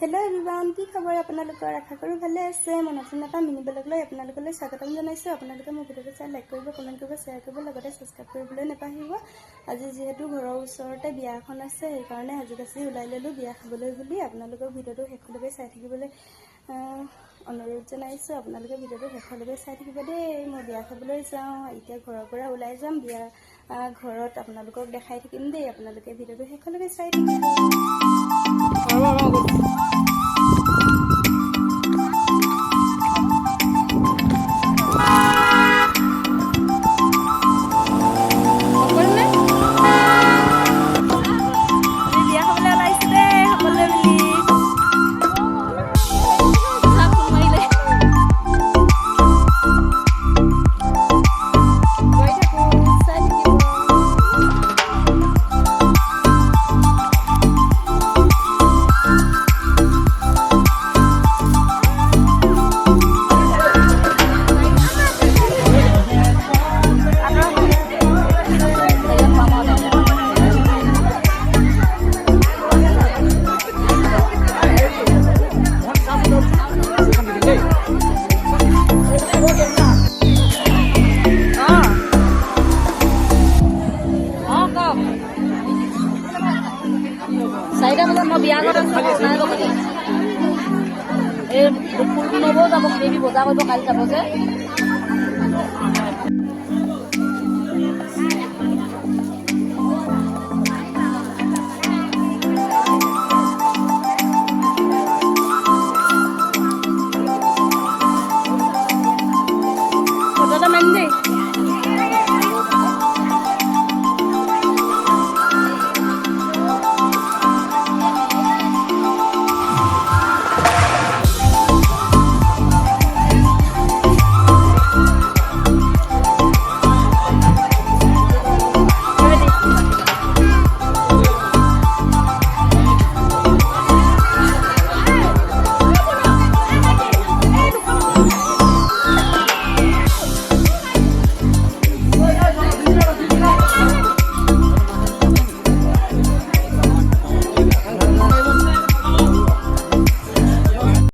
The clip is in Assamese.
হেল্ল' এভৰিৱান, কি খবৰ আপোনালোকৰ? আশা কৰোঁ ভালে আছে। মই নতুন এটা মিনি ব্লগলৈ আপোনালোকলৈ স্বাগতম জনাইছোঁ। আপোনালোকে মোৰ ভিডিঅ'টো চাই লাইক কৰিব, কমেণ্ট কৰিব, শ্বেয়াৰ কৰিব, লগতে ছাবস্ক্ৰাইব কৰিবলৈ নাপাহৰিব। আজি যিহেতু ঘৰৰ ওচৰতে বিয়া এখন আছে, সেইকাৰণে সাজি-কাচি ওলাই ল'লোঁ বিয়া খাবলৈ বুলি। আপোনালোকৰ ভিডিঅ'টো শেষলৈকে চাই থাকিবলৈ অনুৰোধ জনাইছোঁ। আপোনালোকে ভিডিঅ'টো শেষলৈকে চাই থাকিব দেই। মই বিয়া খাবলৈ যাওঁ, এতিয়া ঘৰৰ পৰা ওলাই যাম। বিয়া ঘৰত আপোনালোকক দেখাই থাকিম দেই। আপোনালোকে ভিডিঅ'টো শেষলৈকে চাই থাকিব। চাৰিটা বজাত মই বিয়া ঘৰত আছোঁ। এই ফুল কিনিবও যাব, কিনি বজাৰ কৰিব কালি যাব যে।